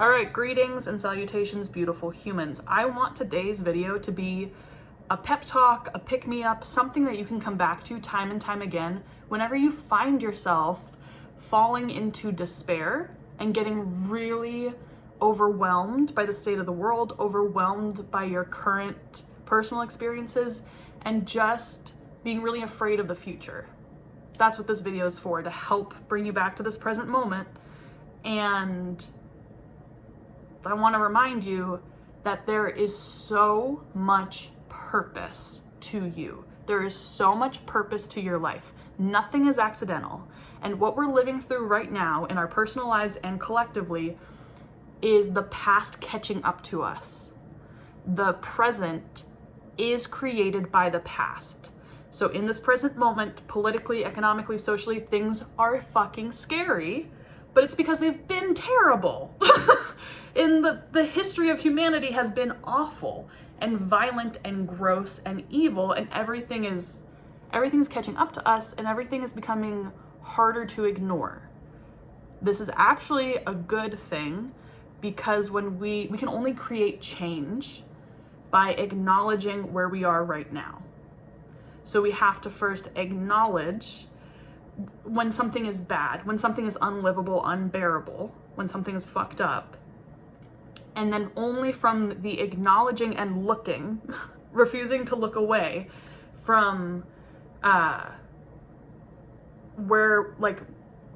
All right, greetings and salutations, beautiful humans. I want today's video to be a pep talk, a pick-me-up, something that you can come back to time and time again whenever you find yourself falling into despair and getting really overwhelmed by the state of the world, overwhelmed by your current personal experiences, and just being really afraid of the future. That's what this video is for, to help bring you back to this present moment. And I want to remind you that there is so much purpose to you. There is so much purpose to your life. Nothing is accidental. And what we're living through right now in our personal lives and collectively is the past catching up to us. The present is created by the past. So in this present moment, politically, economically, socially, things are fucking scary, but it's because they've been terrible. In the history of humanity has been awful and violent and gross and evil, and everything's catching up to us, and everything is becoming harder to ignore. This is actually a good thing, because when we can only create change by acknowledging where we are right now. So we have to first acknowledge when something is bad, when something is unlivable, unbearable, when something is fucked up. And then only from the acknowledging and looking, refusing to look away from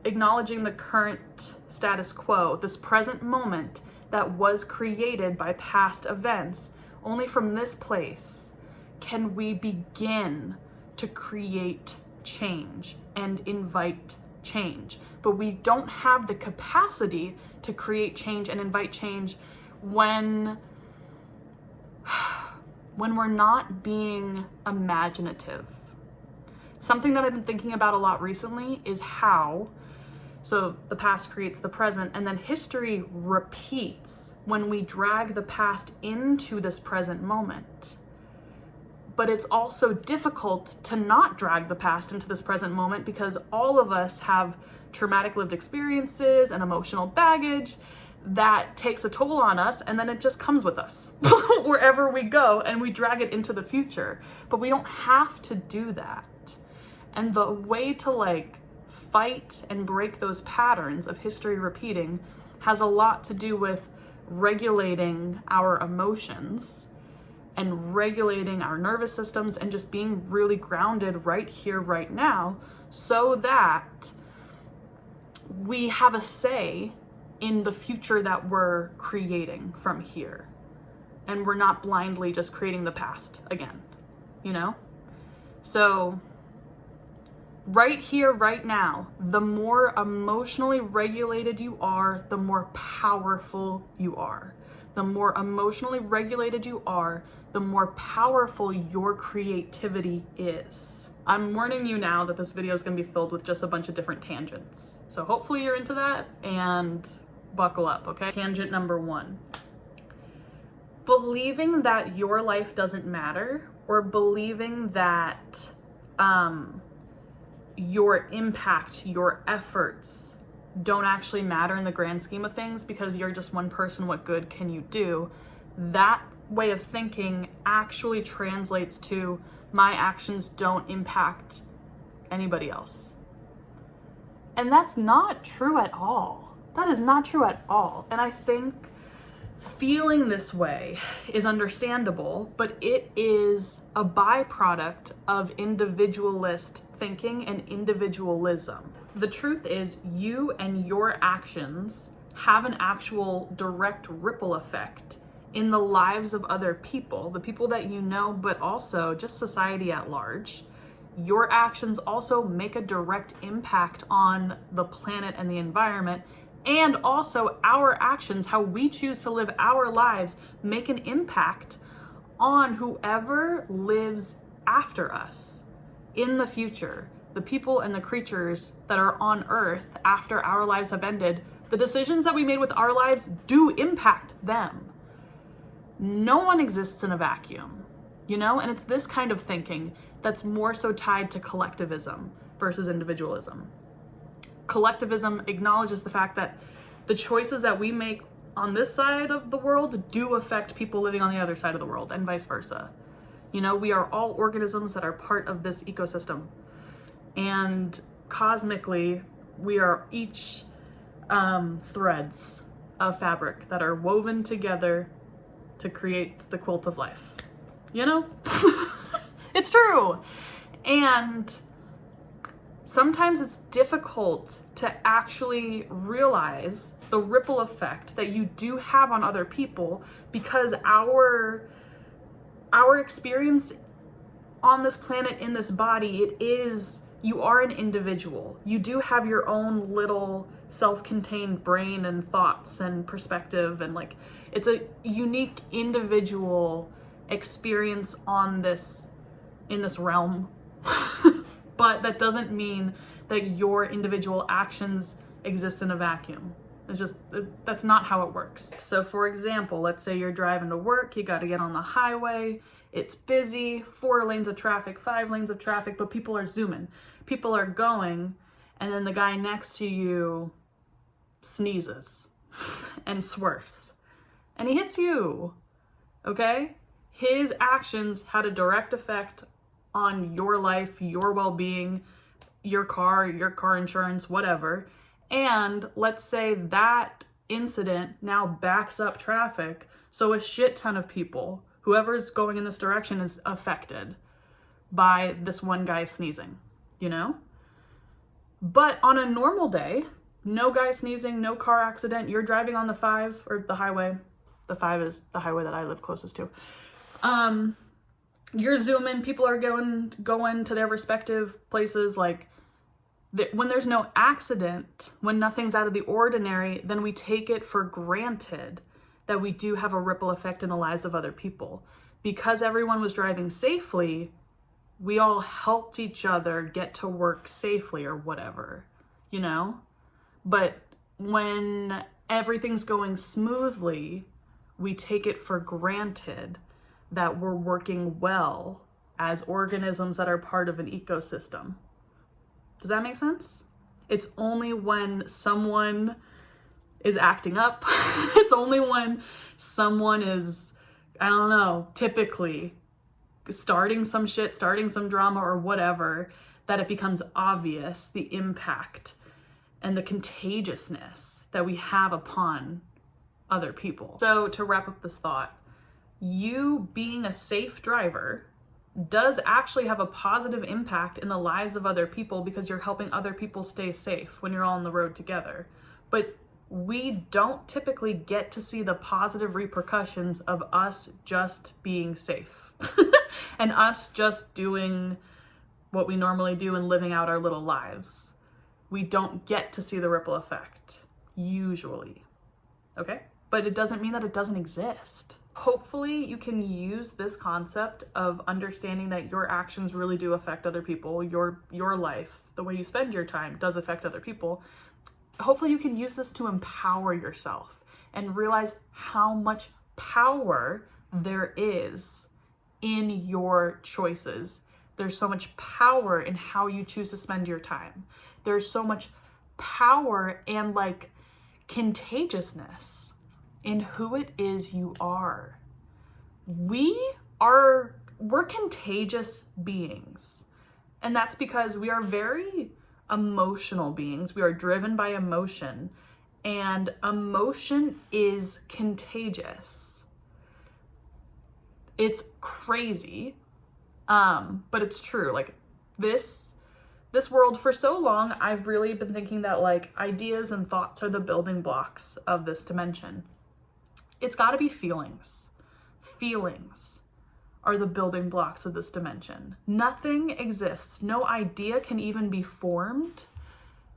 acknowledging the current status quo, this present moment that was created by past events, only from this place can we begin to create change and invite change. But we don't have the capacity to create change and invite change when we're not being imaginative. Something that I've been thinking about a lot recently is how, so the past creates the present, and then history repeats when we drag the past into this present moment. But it's also difficult to not drag the past into this present moment, because all of us have traumatic lived experiences and emotional baggage that takes a toll on us, and then it just comes with us wherever we go, and we drag it into the future. But we don't have to do that. And the way to fight and break those patterns of history repeating has a lot to do with regulating our emotions and regulating our nervous systems and just being really grounded right here, right now, so that we have a say in the future that we're creating from here. And we're not blindly just creating the past again, So right here, right now, the more emotionally regulated you are, the more powerful you are. The more emotionally regulated you are, the more powerful your creativity is. I'm warning you now that this video is going to be filled with just a bunch of different tangents. So hopefully you're into that, and buckle up, okay? Tangent number 1. Believing that your life doesn't matter, or believing that your impact, your efforts don't actually matter in the grand scheme of things because you're just one person, what good can you do? That way of thinking actually translates to my actions don't impact anybody else. And that's not true at all. That is not true at all. And I think feeling this way is understandable, but it is a byproduct of individualist thinking and individualism. The truth is, you and your actions have an actual direct ripple effect in the lives of other people, the people that you know, but also just society at large. Your actions also make a direct impact on the planet and the environment, and also our actions, how we choose to live our lives, make an impact on whoever lives after us in the future. The people and the creatures that are on Earth after our lives have ended, the decisions that we made with our lives do impact them. No one exists in a vacuum, and it's this kind of thinking that's more so tied to collectivism versus individualism. Collectivism acknowledges the fact that the choices that we make on this side of the world do affect people living on the other side of the world, and vice versa. You know, we are all organisms that are part of this ecosystem. And cosmically, we are each threads of fabric that are woven together to create the quilt of life. You know? It's true. And sometimes it's difficult to actually realize the ripple effect that you do have on other people, because our experience on this planet, in this body, you are an individual. You do have your own little self-contained brain and thoughts and perspective, and like, it's a unique individual experience in this realm. But that doesn't mean that your individual actions exist in a vacuum. That's not how it works. So for example, let's say you're driving to work, you got to get on the highway, it's busy, 4 lanes of traffic, 5 lanes of traffic, but people are zooming, people are going, and then the guy next to you sneezes and swerves, and he hits you, okay? His actions had a direct effect on your life, your well-being, your car insurance, whatever. And let's say that incident now backs up traffic, so a shit ton of people, whoever's going in this direction, is affected by this one guy sneezing, you know? But on a normal day, no guy sneezing, no car accident, you're driving on the 5, or the highway. The 5 is the highway that I live closest to. You're zooming, people are going to their respective places. Like, when there's no accident, when nothing's out of the ordinary, then we take it for granted that we do have a ripple effect in the lives of other people. Because everyone was driving safely, we all helped each other get to work safely or whatever, you know? But when everything's going smoothly, we take it for granted that we're working well as organisms that are part of an ecosystem. Does that make sense? It's only when someone is acting up, it's only when someone is, I don't know, typically starting some shit, starting some drama or whatever, that it becomes obvious the impact and the contagiousness that we have upon other people. So to wrap up this thought, you being a safe driver does actually have a positive impact in the lives of other people, because you're helping other people stay safe when you're all on the road together. But we don't typically get to see the positive repercussions of us just being safe and us just doing what we normally do and living out our little lives. We don't get to see the ripple effect, usually, okay? But it doesn't mean that it doesn't exist. Hopefully you can use this concept of understanding that your actions really do affect other people, your life, the way you spend your time does affect other people. Hopefully you can use this to empower yourself and realize how much power there is in your choices. There's so much power in how you choose to spend your time. There's so much power and like contagiousness in who it is you are. We're contagious beings. And that's because we are very emotional beings. We are driven by emotion, and emotion is contagious. It's crazy, but it's true. Like this world, for so long, I've really been thinking that like ideas and thoughts are the building blocks of this dimension. It's got to be feelings. Feelings are the building blocks of this dimension. Nothing exists. No idea can even be formed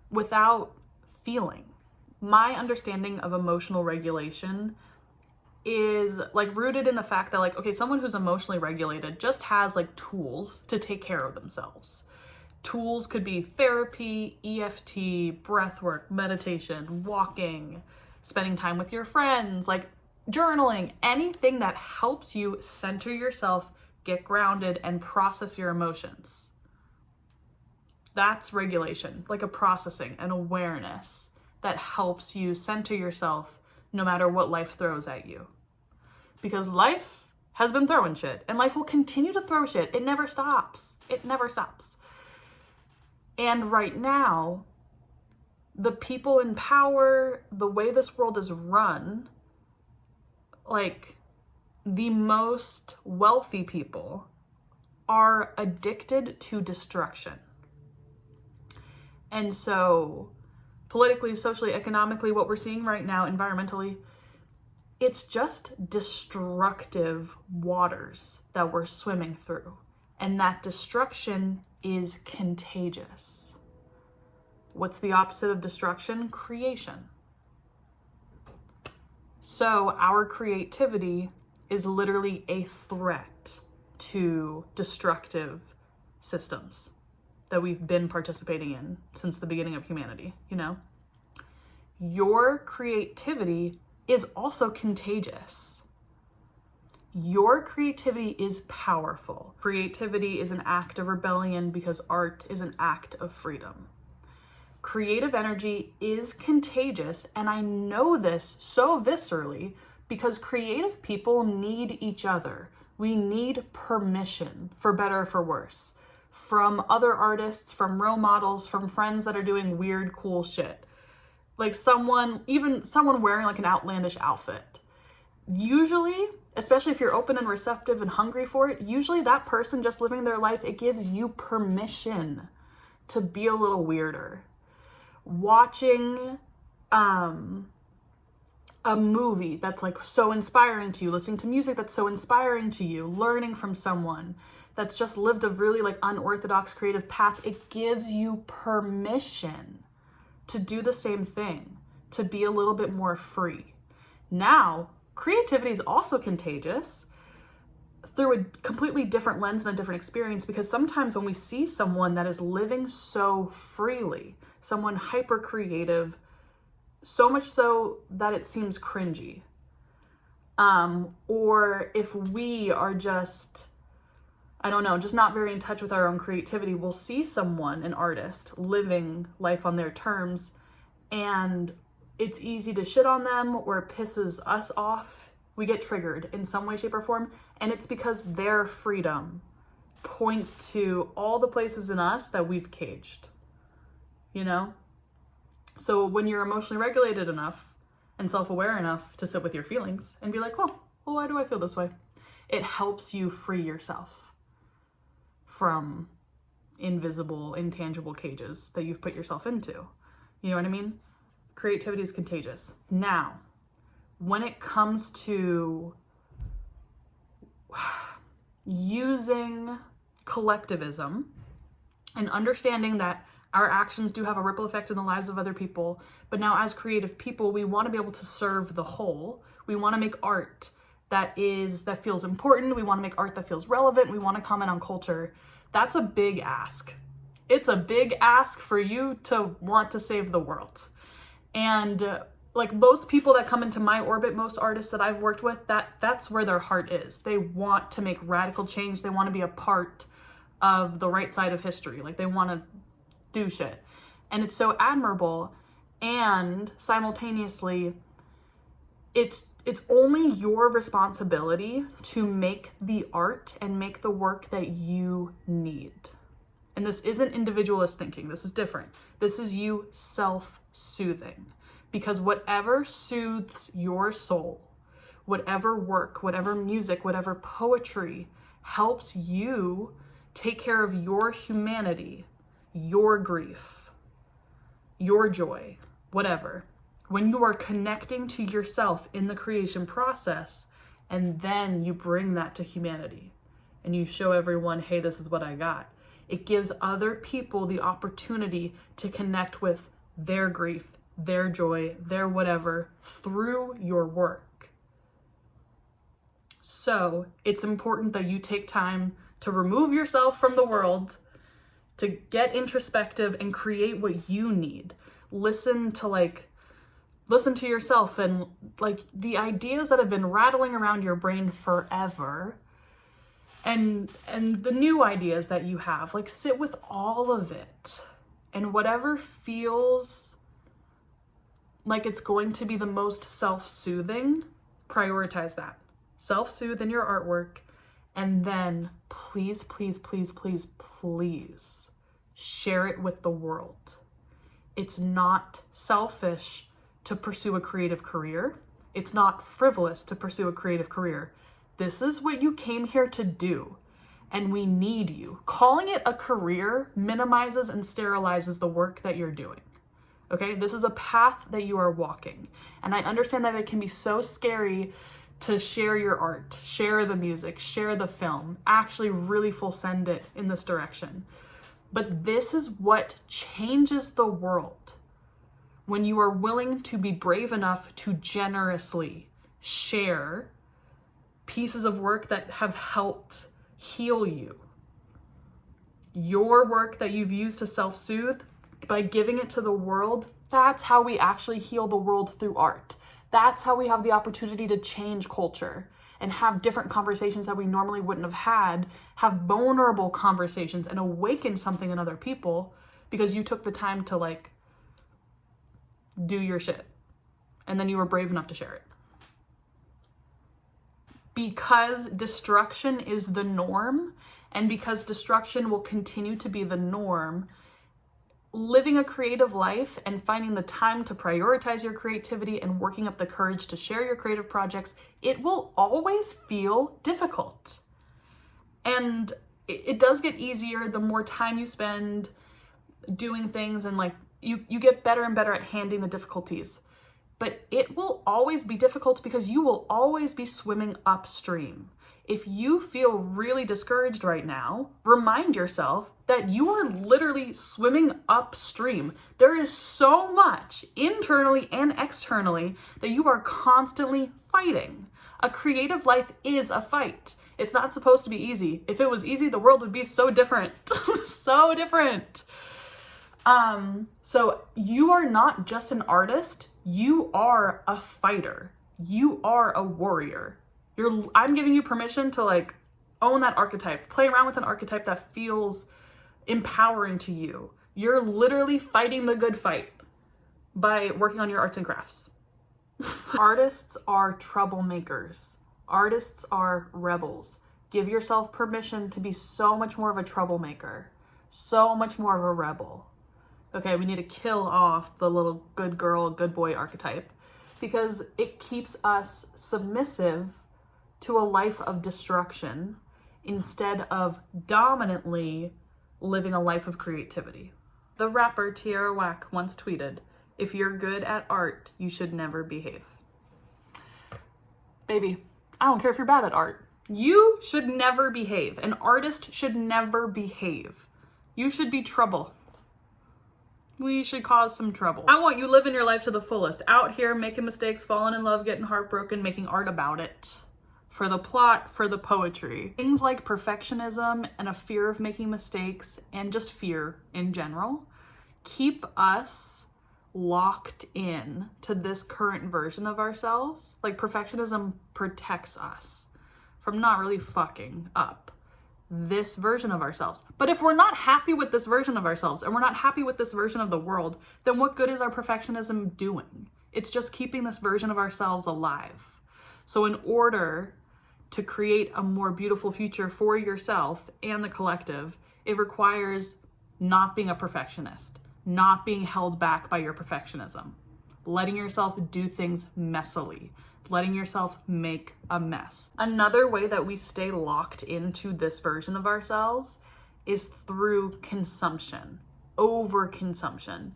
without feeling. My understanding of emotional regulation is like rooted in the fact that like, okay, someone who's emotionally regulated just has like tools to take care of themselves. Tools could be therapy, EFT, breathwork, meditation, walking, spending time with your friends, like journaling, anything that helps you center yourself, get grounded, and process your emotions. That's regulation, like a processing, an awareness that helps you center yourself no matter what life throws at you. Because life has been throwing shit, and life will continue to throw shit. It never stops. It never stops. And right now, the people in power, the way this world is run, like, the most wealthy people are addicted to destruction. And so, politically, socially, economically, what we're seeing right now, environmentally, it's just destructive waters that we're swimming through. And that destruction is contagious. What's the opposite of destruction? Creation. So our creativity is literally a threat to destructive systems that we've been participating in since the beginning of humanity, you know? Your creativity is also contagious. Your creativity is powerful. Creativity is an act of rebellion because art is an act of freedom. Creative energy is contagious, and I know this so viscerally because creative people need each other. We need permission, for better or for worse, from other artists, from role models, from friends that are doing weird, cool shit. Like even someone wearing like an outlandish outfit. Usually, especially if you're open and receptive and hungry for it, usually that person just living their life, it gives you permission to be a little weirder. Watching a movie that's like so inspiring to you, listening to music that's so inspiring to you, learning from someone that's just lived a really like unorthodox creative path, it gives you permission to do the same thing, to be a little bit more free. Now, creativity is also contagious through a completely different lens and a different experience, because sometimes when we see someone that is living so freely, someone hyper creative, so much so that it seems cringy, or if we are just, I don't know, just not very in touch with our own creativity, we'll see someone, an artist, living life on their terms, and it's easy to shit on them or it pisses us off. We get triggered in some way, shape, or form, and it's because their freedom points to all the places in us that we've caged, you know? So when you're emotionally regulated enough and self-aware enough to sit with your feelings and be like, well, why do I feel this way? It helps you free yourself from invisible, intangible cages that you've put yourself into. You know what I mean? Creativity is contagious. Now, when it comes to using collectivism and understanding that our actions do have a ripple effect in the lives of other people, but now as creative people, we want to be able to serve the whole. We want to make art that feels important. We want to make art that feels relevant. We want to comment on culture. That's a big ask. It's a big ask for you to want to save the world. And like most people that come into my orbit, most artists that I've worked with, that's where their heart is. They want to make radical change. They want to be a part of the right side of history. Like they want to do shit. And it's so admirable. And simultaneously, it's only your responsibility to make the art and make the work that you need. And this isn't individualist thinking. This is different. This is you self-soothing. Because whatever soothes your soul, whatever work, whatever music, whatever poetry helps you take care of your humanity, your grief, your joy, whatever. When you are connecting to yourself in the creation process, and then you bring that to humanity and you show everyone, hey, this is what I got. It gives other people the opportunity to connect with their grief, their joy, their whatever through your work. So it's important that you take time to remove yourself from the world, to get introspective and create what you need. Listen to yourself and like the ideas that have been rattling around your brain forever, and the new ideas that you have, like sit with all of it, and whatever feels like it's going to be the most self-soothing, prioritize that. Self-soothe in your artwork, and then please, please, please, please, please share it with the world. It's not selfish to pursue a creative career. It's not frivolous to pursue a creative career. This is what you came here to do, and we need you. Calling it a career minimizes and sterilizes the work that you're doing. Okay, this is a path that you are walking. And I understand that it can be so scary to share your art, share the music, share the film, actually really full send it in this direction. But this is what changes the world. When you are willing to be brave enough to generously share pieces of work that have helped heal you. Your work that you've used to self-soothe, by giving it to the world, that's how we actually heal the world through art. That's how we have the opportunity to change culture and have different conversations that we normally wouldn't have vulnerable conversations and awaken something in other people because you took the time to like do your shit. And then you were brave enough to share it. Because destruction is the norm, and because destruction will continue to be the norm, living a creative life and finding the time to prioritize your creativity and working up the courage to share your creative projects, it will always feel difficult. And it does get easier the more time you spend doing things, and like you get better and better at handling the difficulties. But it will always be difficult because you will always be swimming upstream. If you feel really discouraged right now, remind yourself that you are literally swimming upstream. There is so much internally and externally that you are constantly fighting. A creative life is a fight. It's not supposed to be easy. If it was easy, the world would be so different. So different. So you are not just an artist, you are a fighter. You are a warrior. I'm giving you permission to like own that archetype, play around with an archetype that feels empowering to you. You're literally fighting the good fight by working on your arts and crafts. Artists are troublemakers. Artists are rebels. Give yourself permission to be so much more of a troublemaker, so much more of a rebel. Okay, we need to kill off the little good girl, good boy archetype because it keeps us submissive to a life of destruction instead of dominantly living a life of creativity. The rapper Tierra Whack once tweeted, "If you're good at art, you should never behave." Baby, I don't care if you're bad at art. You should never behave. An artist should never behave. You should be trouble. We should cause some trouble. I want you living your life to the fullest. Out here making mistakes, falling in love, getting heartbroken, making art about it. For the plot, for the poetry. Things like perfectionism and a fear of making mistakes and just fear in general keep us locked in to this current version of ourselves. Like perfectionism protects us from not really fucking up this version of ourselves. But if we're not happy with this version of ourselves and we're not happy with this version of the world, then what good is our perfectionism doing? It's just keeping this version of ourselves alive. So in order to create a more beautiful future for yourself and the collective, it requires not being a perfectionist, not being held back by your perfectionism, letting yourself do things messily, letting yourself make a mess. Another way that we stay locked into this version of ourselves is through consumption, overconsumption.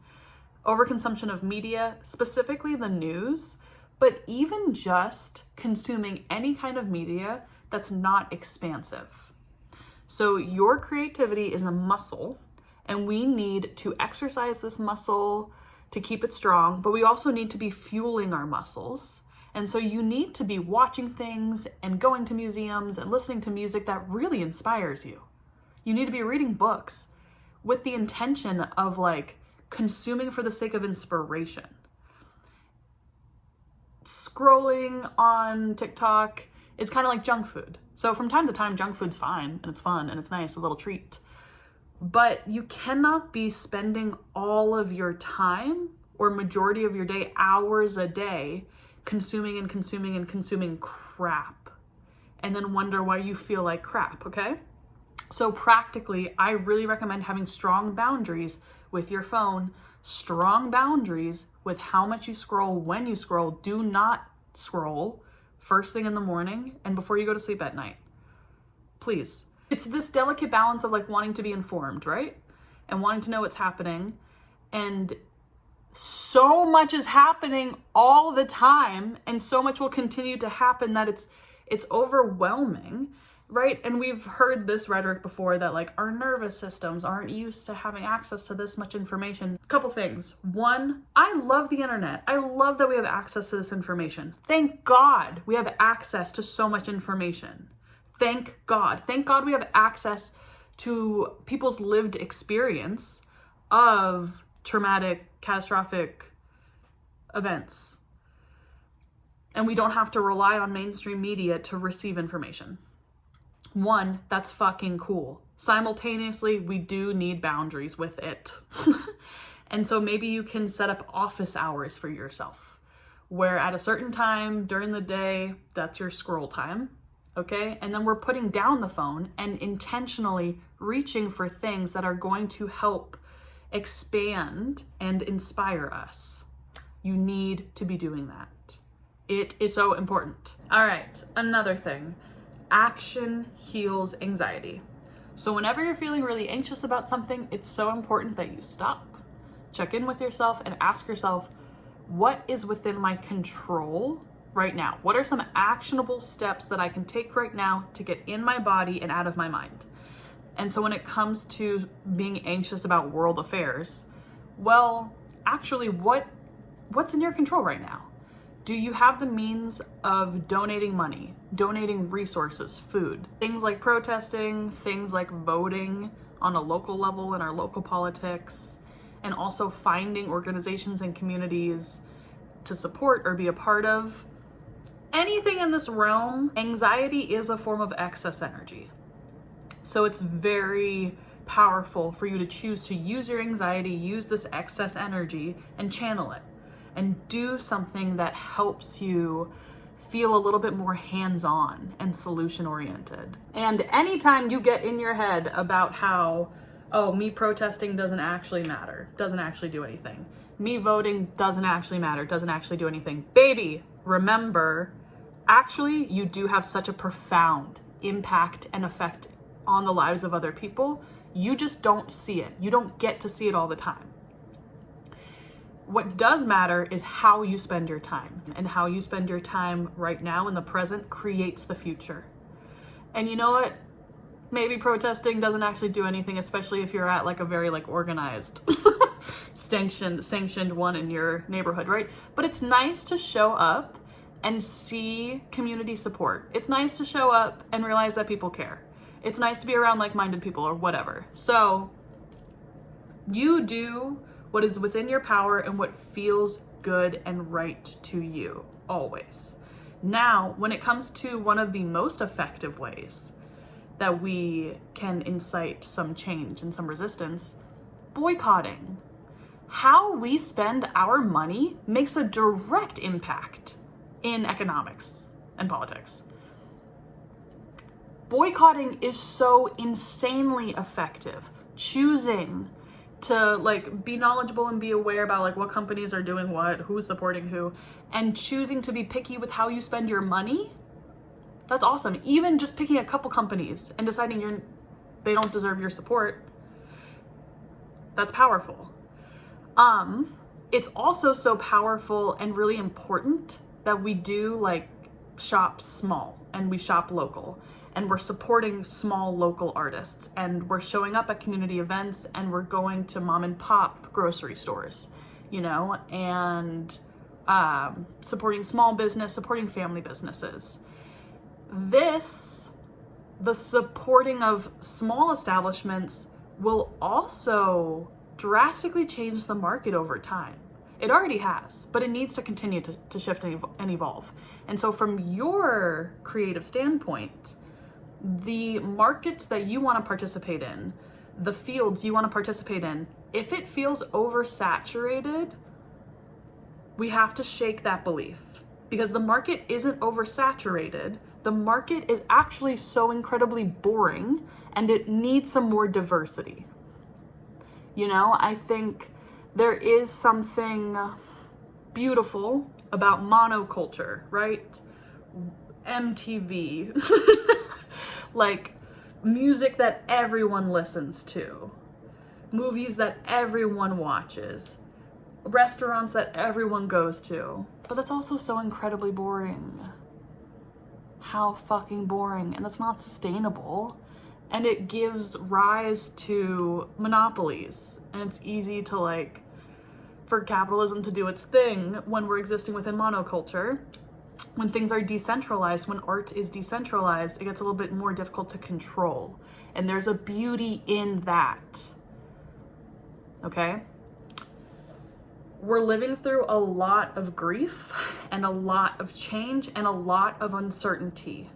Overconsumption of media, specifically the news, but even just consuming any kind of media that's not expansive. So your creativity is a muscle, and we need to exercise this muscle to keep it strong, but we also need to be fueling our muscles. And so you need to be watching things and going to museums and listening to music that really inspires you. You need to be reading books with the intention of like consuming for the sake of inspiration. Scrolling on TikTok is kind of like junk food. So from time to time, junk food's fine and it's fun and it's nice, a little treat. But you cannot be spending all of your time or majority of your day, hours a day, consuming and consuming and consuming crap, and then wonder why you feel like crap, okay? So practically, I really recommend having strong boundaries with your phone, strong boundaries with how much you scroll, when you scroll. Do not scroll first thing in the morning and before you go to sleep at night. Please. It's this delicate balance of like wanting to be informed, right? And wanting to know what's happening. And so much is happening all the time, and so much will continue to happen that it's overwhelming, right? And we've heard this rhetoric before that like our nervous systems aren't used to having access to this much information. A couple things. One, I love the internet. I love that we have access to this information. Thank God we have access to so much information. Thank God. Thank God we have access to people's lived experience of traumatic, catastrophic events. And we don't have to rely on mainstream media to receive information. One, that's fucking cool. Simultaneously, we do need boundaries with it. And so maybe you can set up office hours for yourself, where at a certain time during the day, that's your scroll time, okay? And then we're putting down the phone and intentionally reaching for things that are going to help expand and inspire us. You need to be doing that. It is so important. All right, another thing. Action heals anxiety. So whenever you're feeling really anxious about something, it's so important that you stop, check in with yourself, and ask yourself, what is within my control right now? What are some actionable steps that I can take right now to get in my body and out of my mind? And so when it comes to being anxious about world affairs, well, actually, what's in your control right now? Do you have the means of donating money, donating resources, food? Things like protesting, things like voting on a local level in our local politics, and also finding organizations and communities to support or be a part of. Anything in this realm, anxiety is a form of excess energy. So it's very powerful for you to choose to use your anxiety, use this excess energy, and channel it. And do something that helps you feel a little bit more hands-on and solution-oriented. And anytime you get in your head about how, oh, me protesting doesn't actually matter, doesn't actually do anything, me voting doesn't actually matter, doesn't actually do anything, baby, remember, actually, you do have such a profound impact and effect on the lives of other people. You just don't see it. You don't get to see it all the time. What does matter is how you spend your time, and how you spend your time right now in the present creates the future. And you know what? Maybe protesting doesn't actually do anything, especially if you're at like a very like organized, sanctioned one in your neighborhood, right? But it's nice to show up and see community support. It's nice to show up and realize that people care. It's nice to be around like-minded people or whatever. So you do what is within your power and what feels good and right to you, always. Now, when it comes to one of the most effective ways that we can incite some change and some resistance, boycotting. How we spend our money makes a direct impact in economics and politics. Boycotting is so insanely effective. Choosing to like be knowledgeable and be aware about like what companies are doing what, who's supporting who, and choosing to be picky with how you spend your money. That's awesome. Even just picking a couple companies and deciding they don't deserve your support. That's powerful. It's also so powerful and really important that we do like shop small and we shop local. And we're supporting small local artists, and we're showing up at community events, and we're going to mom and pop grocery stores, you know, and supporting small business, supporting family businesses. The supporting of small establishments will also drastically change the market over time. It already has, but it needs to continue to shift and evolve. And so from your creative standpoint, the markets that you want to participate in, the fields you want to participate in, if it feels oversaturated We have to shake that belief because the market isn't oversaturated. The market is actually so incredibly boring and it needs some more diversity. You know, I think there is something beautiful about monoculture, right? MTV, like music that everyone listens to, movies that everyone watches, restaurants that everyone goes to. But that's also so incredibly boring. How fucking boring. And that's not sustainable. And it gives rise to monopolies. And it's easy to like, for capitalism to do its thing when we're existing within monoculture. When things are decentralized, when art is decentralized, it gets a little bit more difficult to control. And there's a beauty in that. Okay? We're living through a lot of grief and a lot of change and a lot of uncertainty.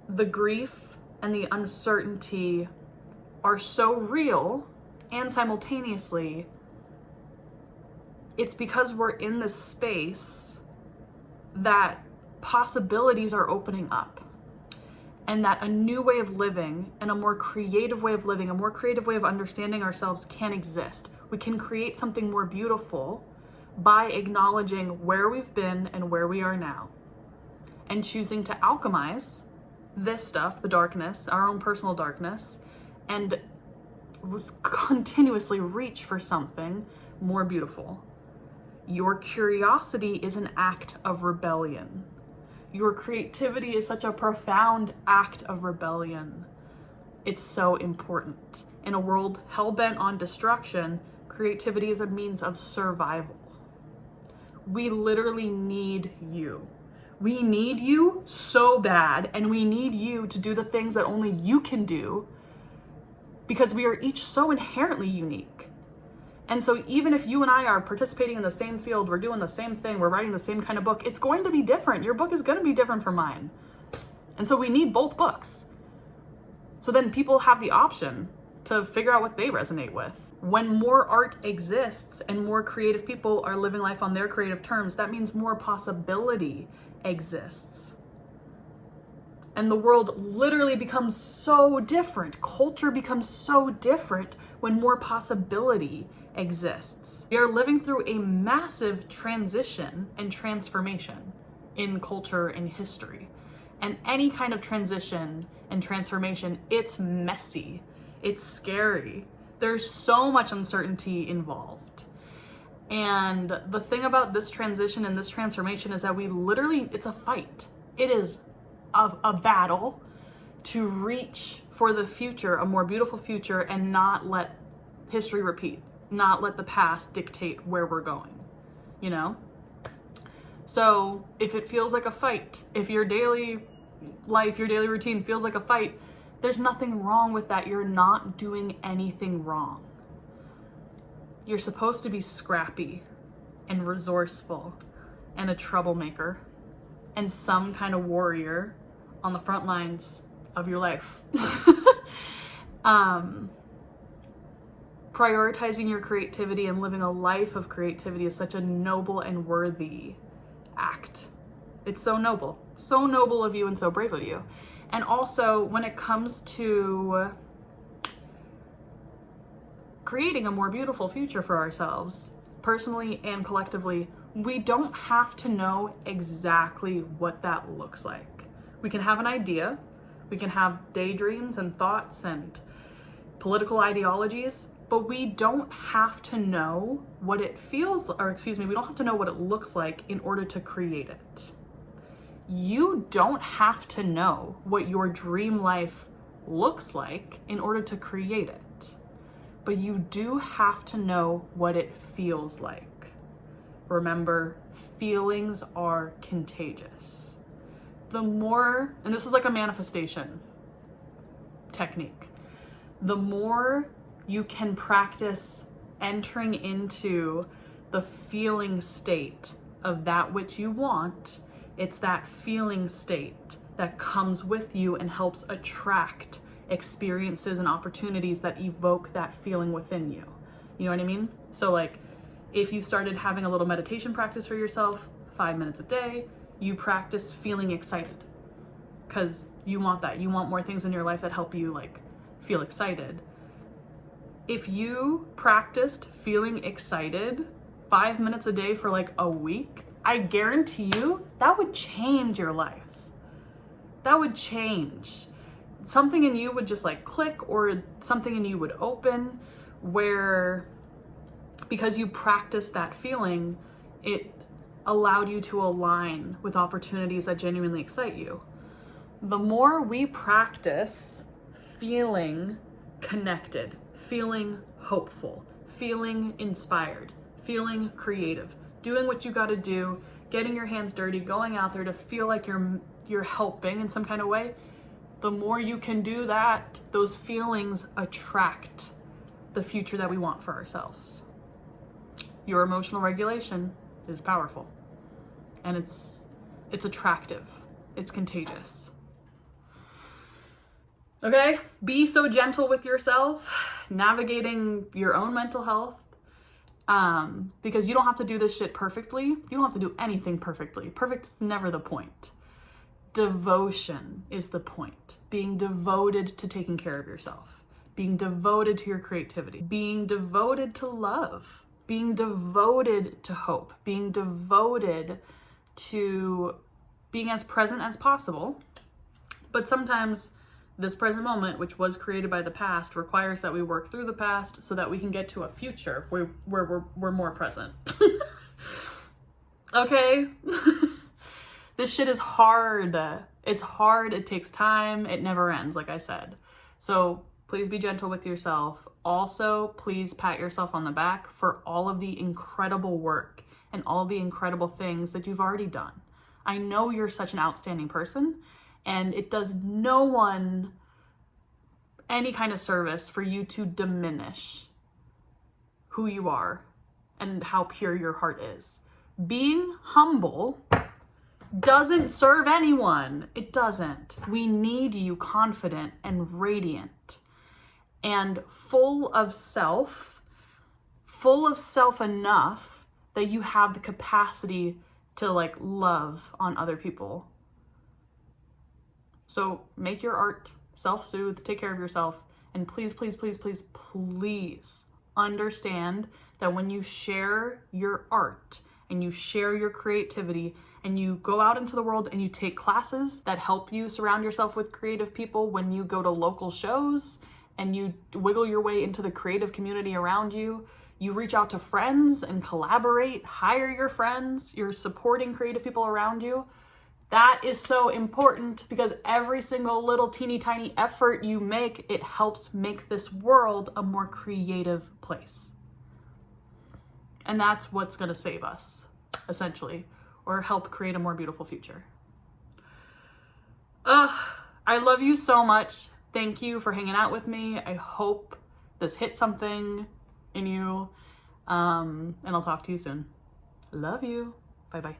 The grief and the uncertainty are so real, and simultaneously, it's because we're in this space that possibilities are opening up. And that a new way of living and a more creative way of living, a more creative way of understanding ourselves can exist. We can create something more beautiful by acknowledging where we've been and where we are now. And choosing to alchemize this stuff, the darkness, our own personal darkness, and continuously reach for something more beautiful. Your curiosity is an act of rebellion. Your creativity is such a profound act of rebellion. It's so important. In a world hell-bent on destruction, creativity is a means of survival. We literally need you. We need you so bad, and we need you to do the things that only you can do because we are each so inherently unique. And so even if you and I are participating in the same field, we're doing the same thing, we're writing the same kind of book, it's going to be different. Your book is going to be different from mine. And so we need both books. So then people have the option to figure out what they resonate with. When more art exists and more creative people are living life on their creative terms, that means more possibility exists. And the world literally becomes so different. Culture becomes so different when more possibility exists. We are living through a massive transition and transformation in culture and history. And any kind of transition and transformation, it's messy, it's scary. There's so much uncertainty involved. And the thing about this transition and this transformation is that we literally, it's a fight. It is a battle to reach for the future, a more beautiful future, and not let history repeat, not let the past dictate where we're going, you know? So if it feels like a fight, if your daily life, your daily routine feels like a fight, there's nothing wrong with that. You're not doing anything wrong. You're supposed to be scrappy and resourceful and a troublemaker and some kind of warrior on the front lines of your life. Prioritizing your creativity and living a life of creativity is such a noble and worthy act. It's so noble of you and so brave of you. And also, when it comes to creating a more beautiful future for ourselves, personally and collectively, we don't have to know exactly what that looks like. We can have an idea, we can have daydreams and thoughts and political ideologies, but we don't have to know what it feels, or excuse me, we don't have to know what it looks like in order to create it. You don't have to know what your dream life looks like in order to create it, but you do have to know what it feels like. Remember, feelings are contagious. The more, and this is like a manifestation technique, the more you can practice entering into the feeling state of that which you want, it's that feeling state that comes with you and helps attract experiences and opportunities that evoke that feeling within you. You know what I mean? So like, If you started having a little meditation practice for yourself, 5 minutes a day, you practice feeling excited because you want that. You want more things in your life that help you like feel excited. If you practiced feeling excited 5 minutes a day for like a week, I guarantee you that would change your life. That would change. Something in you would just like click, or something in you would open where, because you practiced that feeling, it allowed you to align with opportunities that genuinely excite you. The more we practice feeling connected, feeling hopeful, feeling inspired, feeling creative, doing what you got to do, getting your hands dirty, going out there to feel like you're helping in some kind of way, the more you can do that, those feelings attract the future that we want for ourselves. Your emotional regulation is powerful, and it's attractive. It's contagious. Okay? Be so gentle with yourself, navigating your own mental health, because you don't have to do this shit perfectly. You don't have to do anything perfectly. Perfect's never the point. Devotion is the point. Being devoted to taking care of yourself, being devoted to your creativity, being devoted to love, being devoted to hope, being devoted to being as present as possible. But sometimes this present moment, which was created by the past, requires that we work through the past so that we can get to a future where we're more present. Okay? This shit is hard. It's hard. It takes time. It never ends, like I said. So please be gentle with yourself. Also, please pat yourself on the back for all of the incredible work and all the incredible things that you've already done. I know you're such an outstanding person, and it does no one any kind of service for you to diminish who you are and how pure your heart is. Being humble doesn't serve anyone. It doesn't. We need you confident and radiant and full of self enough that you have the capacity to like love on other people. So make your art self-soothe, take care of yourself, and please, please, please, please, please understand that when you share your art and you share your creativity and you go out into the world and you take classes that help you surround yourself with creative people, when you go to local shows and you wiggle your way into the creative community around you, you reach out to friends and collaborate, hire your friends, you're supporting creative people around you. That is so important because every single little teeny tiny effort you make, it helps make this world a more creative place. And that's what's going to save us, essentially, or help create a more beautiful future. I love you so much. Thank you for hanging out with me. I hope this hit something in you. And I'll talk to you soon. Love you. Bye-bye.